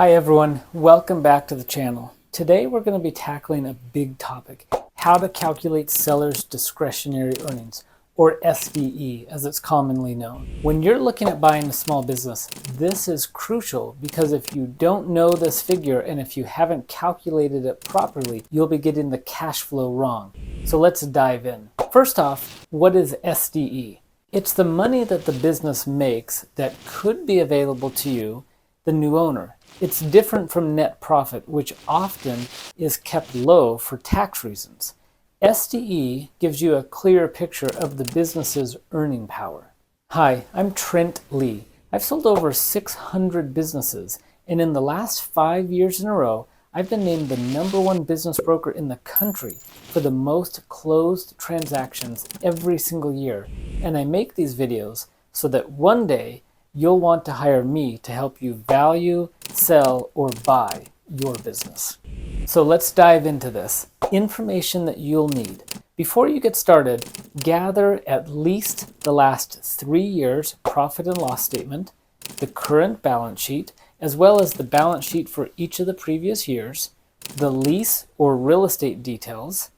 Hi everyone, welcome back to the channel. Today we're going to be tackling a big topic, how to calculate sellers' discretionary earnings, or SDE as it's commonly known. When you're looking at buying a small business, this is crucial because if you don't know this figure and if you haven't calculated it properly, you'll be getting the cash flow wrong. So let's dive in. First off, what is SDE? It's the money that the business makes that could be available to you, the new owner. It's different from net profit, which often is kept low for tax reasons. SDE gives you a clear picture of the business's earning power. Hi, I'm Trent Lee. I've sold over 600 businesses, and in the last 5 years in a row, I've been named the #1 business broker in the country for the most closed transactions every single year. And I make these videos so that one day you'll want to hire me to help you value, sell, or buy your business. So let's dive into this. Information that you'll need. Before you get started, gather at least the last 3 years profit and loss statement, the current balance sheet, as well as the balance sheet for each of the previous years, the lease or real estate details,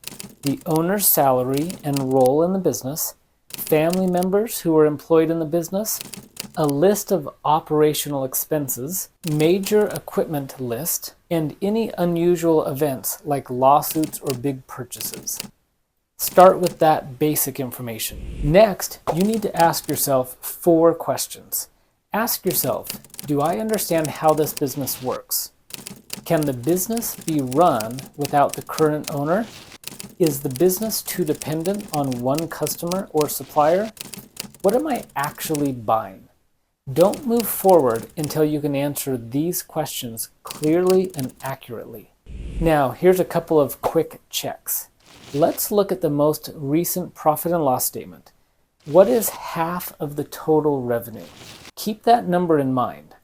the owner's salary and role in the business, family members who are employed in the business, a list of operational expenses, major equipment list, and any unusual events like lawsuits or big purchases. Start with that basic information. Next, you need to ask yourself 4 questions. Ask yourself, do I understand how this business works? Can the business be run without the current owner? Is the business too dependent on one customer or supplier? What am I actually buying? Don't move forward until you can answer these questions clearly and accurately. Now, here's a couple of quick checks. Let's look at the most recent profit and loss statement. What is half of the total revenue? Keep that number in mind.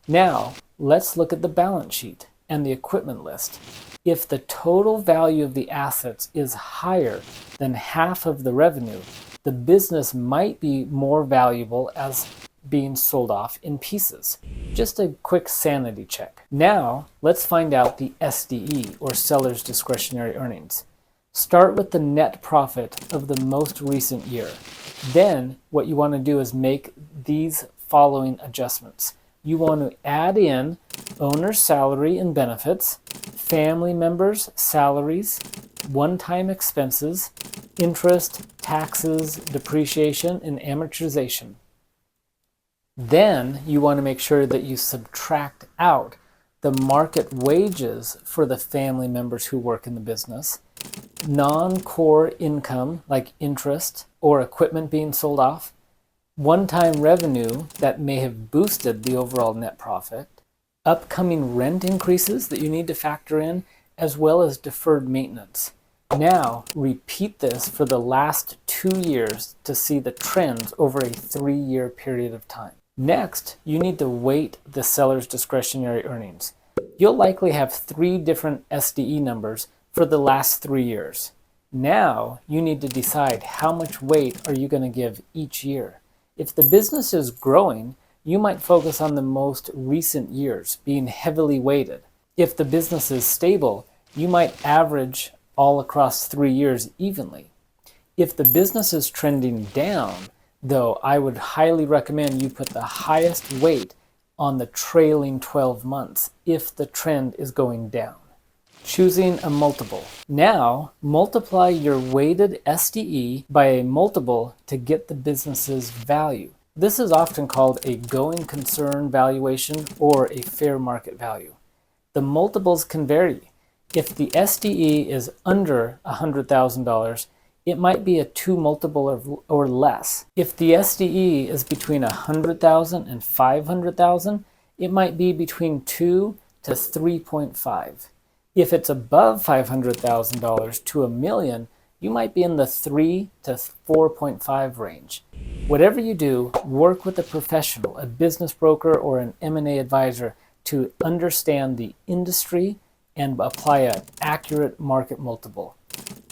Now, let's look at the balance sheet and the equipment list. If the total value of the assets is higher than half of the revenue, the business might be more valuable as being sold off in pieces. Just a quick sanity check. Now, let's find out the SDE, or seller's discretionary earnings. Start with the net profit of the most recent year. Then, what you want to do is make these following adjustments. You want to add in owner's salary and benefits, family members' salaries, one-time expenses, interest, taxes, depreciation, and amortization. Then you want to make sure that you subtract out the market wages for the family members who work in the business, non-core income like interest or equipment being sold off, one-time revenue that may have boosted the overall net profit, upcoming rent increases that you need to factor in, as well as deferred maintenance. Now, repeat this for the last 2 years to see the trends over a 3-year period of time. Next, you need to weight the seller's discretionary earnings. You'll likely have 3 different SDE numbers for the last 3 years. Now, you need to decide how much weight are you going to give each year. If the business is growing, you might focus on the most recent years being heavily weighted. If the business is stable, you might average all across 3 years evenly. If the business is trending down, though, I would highly recommend you put the highest weight on the trailing 12 months if the trend is going down. Choosing a multiple. Now, multiply your weighted SDE by a multiple to get the business's value. This is often called a going concern valuation or a fair market value. The multiples can vary. If the SDE is under $100,000, it might be a 2 multiple or less. If the SDE is between $100,000 and $500,000, it might be between 2 to 3.5. If it's above $500,000 to $1 million, you might be in the 3 to 4.5 range. Whatever you do, work with a professional, a business broker, or an M&A advisor to understand the industry and apply an accurate market multiple.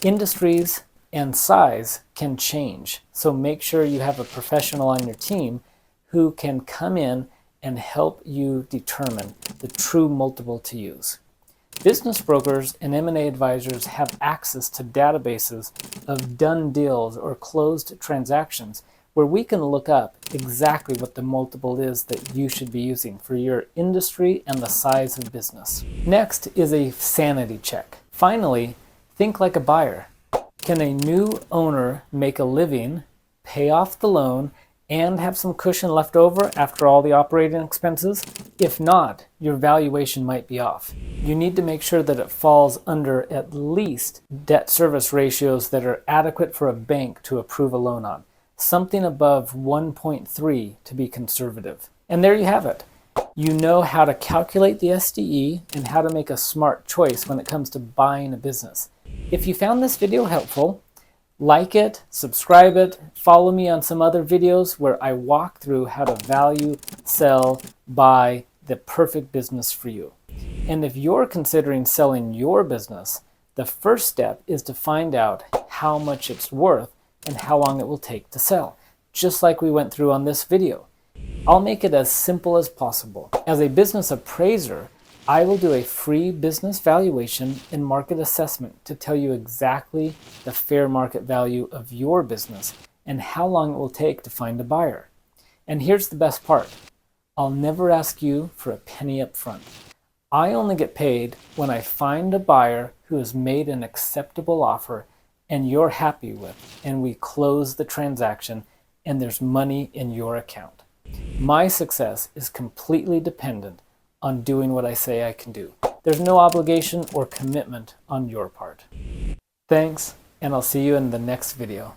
Industries and size can change, so make sure you have a professional on your team who can come in and help you determine the true multiple to use. Business brokers and M&A advisors have access to databases of done deals or closed transactions where we can look up exactly what the multiple is that you should be using for your industry and the size of business. Next is a sanity check. Finally, think like a buyer. Can a new owner make a living, pay off the loan, and have some cushion left over after all the operating expenses? If not, your valuation might be off. You need to make sure that it falls under at least debt service ratios that are adequate for a bank to approve a loan on. Something above 1.3 to be conservative. And there you have it. You know how to calculate the SDE and how to make a smart choice when it comes to buying a business. If you found this video helpful, like it, subscribe it, follow me on some other videos where I walk through how to value, sell, buy the perfect business for you. And if you're considering selling your business, the first step is to find out how much it's worth and how long it will take to sell, just like we went through on this video. I'll make it as simple as possible. As a business appraiser, I will do a free business valuation and market assessment to tell you exactly the fair market value of your business and how long it will take to find a buyer. And here's the best part. I'll never ask you for a penny up front. I only get paid when I find a buyer who has made an acceptable offer and you're happy with, and we close the transaction and there's money in your account. My success is completely dependent on doing what I say I can do. There's no obligation or commitment on your part. Thanks, and I'll see you in the next video.